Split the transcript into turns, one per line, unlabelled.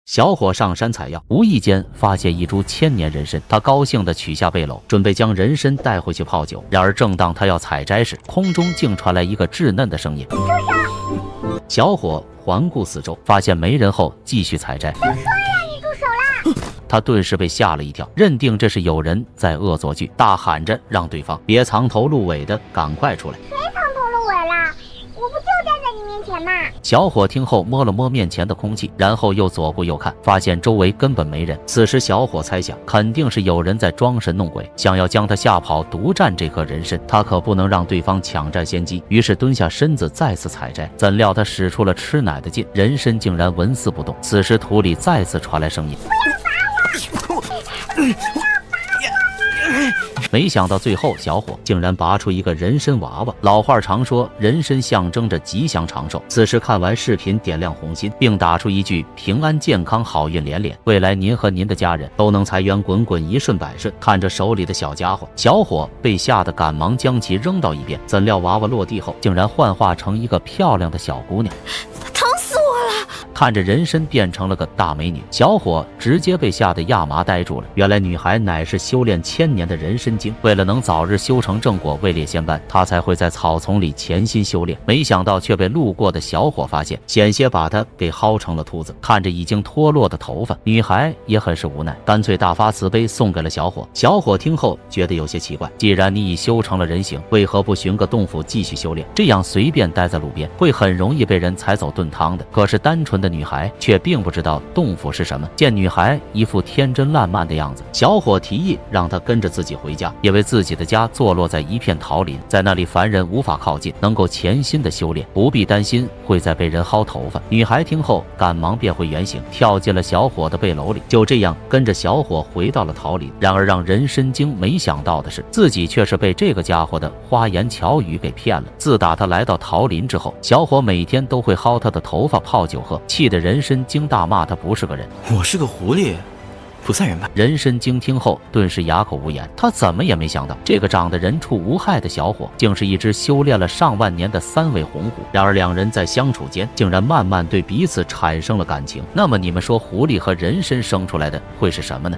小伙上山采药，无意间发现一株千年人参，他高兴地取下背篓，准备将人参带回去泡酒。然而，正当他要采摘时，空中竟传来一个稚嫩的声音：“住手！”小伙环顾四周，发现没人后，继续采摘。都说了让你住手啦！他顿时被吓了一跳，认定这是有人在恶作剧，大喊着让对方别藏头露尾的，赶快出来。谁藏头露尾啦？我不就站在你面前吗？小伙听后摸了摸面前的空气，然后又左顾右看，发现周围根本没人。此时小伙猜想，肯定是有人在装神弄鬼，想要将他吓跑，独占这颗人参。他可不能让对方抢占先机，于是蹲下身子再次采摘。怎料他使出了吃奶的劲，人参竟然纹丝不动。此时土里再次传来声音：“不要拔我！”没想到最后，小伙竟然拔出一个人参娃娃。老话常说，人参象征着吉祥长寿。此时看完视频，点亮红心，并打出一句“平安健康，好运连连”，未来您和您的家人都能财源滚滚，一顺百顺。看着手里的小家伙，小伙被吓得赶忙将其扔到一边。怎料娃娃落地后，竟然幻化成一个漂亮的小姑娘。看着人参变成了个大美女，小伙直接被吓得亚麻呆住了。原来女孩乃是修炼千年的人参精，为了能早日修成正果，位列仙班，她才会在草丛里潜心修炼。没想到却被路过的小伙发现，险些把她给薅成了秃子。看着已经脱落的头发，女孩也很是无奈，干脆大发慈悲送给了小伙。小伙听后觉得有些奇怪，既然你已修成了人形，为何不寻个洞府继续修炼？这样随便待在路边，会很容易被人踩走炖汤的。可是单纯的女孩却并不知道洞府是什么。见女孩一副天真烂漫的样子，小伙提议让她跟着自己回家，因为自己的家坐落在一片桃林，在那里凡人无法靠近，能够潜心的修炼，不必担心会再被人薅头发。女孩听后赶忙变回原形，跳进了小伙的背篓里，就这样跟着小伙回到了桃林。然而让人参精没想到的是，自己却是被这个家伙的花言巧语给骗了。自打他来到桃林之后，小伙每天都会薅他的头发泡酒喝，气得人参精大骂他不是个人。
我是个狐狸，不算人吧？
人参精听后顿时哑口无言，他怎么也没想到，这个长得人畜无害的小伙，竟是一只修炼了上万年的三尾红狐。然而两人在相处间，竟然慢慢对彼此产生了感情。那么你们说，狐狸和人参生出来的会是什么呢？